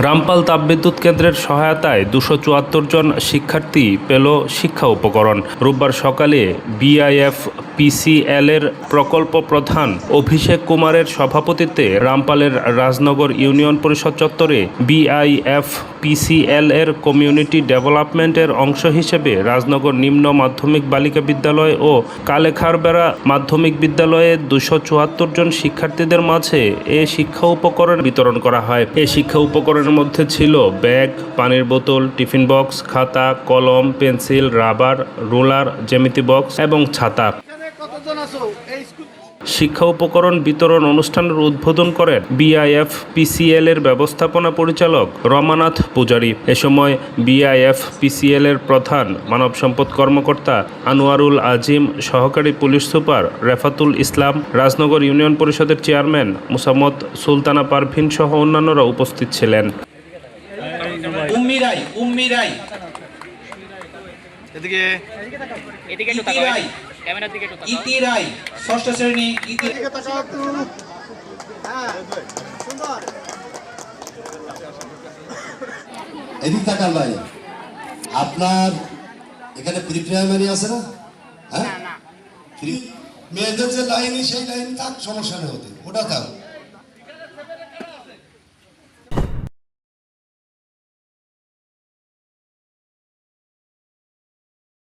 রামপাল তাপবিদ্যুৎ কেন্দ্রের সহায়তায় 274 জন শিক্ষার্থী পেল শিক্ষা উপকরণ। রোববার সকালে বিআইএফপিসিএল এর প্রকল্প প্রধান অভিষেক কুমারের সভাপতিত্বে রামপালের রাজনগর ইউনিয়ন পরিষদ চত্বরে বিআইএফপিসিএল এর কমিউনিটি ডেভেলপমেন্টের অংশ হিসেবে রাজনগর নিম্ন মাধ্যমিক বালিকা বিদ্যালয় ও কালেখারবেড়া মাধ্যমিক বিদ্যালয়ে 274 জন শিক্ষার্থীদের মাঝে এ শিক্ষা উপকরণ বিতরণ করা হয়। এই শিক্ষা উপকরণের মধ্যে ছিল ব্যাগ, পানির বোতল, টিফিন বক্স, খাতা, কলম, পেন্সিল, রাবার, রুলার, জ্যামিতি বক্স এবং ছাতা। শিক্ষা উপকরণ বিতরণ অনুষ্ঠানের উদ্বোধন করেন বিআইএফপিসিএল এর ব্যবস্থাপনা পরিচালক রমানাথ পূজারী। এ সময় বিআইএফপিসিএল এর প্রধান মানব সম্পদ কর্মকর্তা আনোয়ারুল আজিম, সহকারী পুলিশ সুপার রেফাতুল ইসলাম, রাজনগর ইউনিয়ন পরিষদের চেয়ারম্যান মুসাম্মদ সুলতানা পারভিন সহ অন্যান্যরা উপস্থিত ছিলেন। ষষ্ঠ শ্রেণী এদিক তাকান ভাই, আপনার এখানে প্রি প্রাইমারি আছে না? হ্যাঁ, মেয়েদের যে লাইনই সেই লাইন থাক, সমস্যা নেই, ওটা থাক।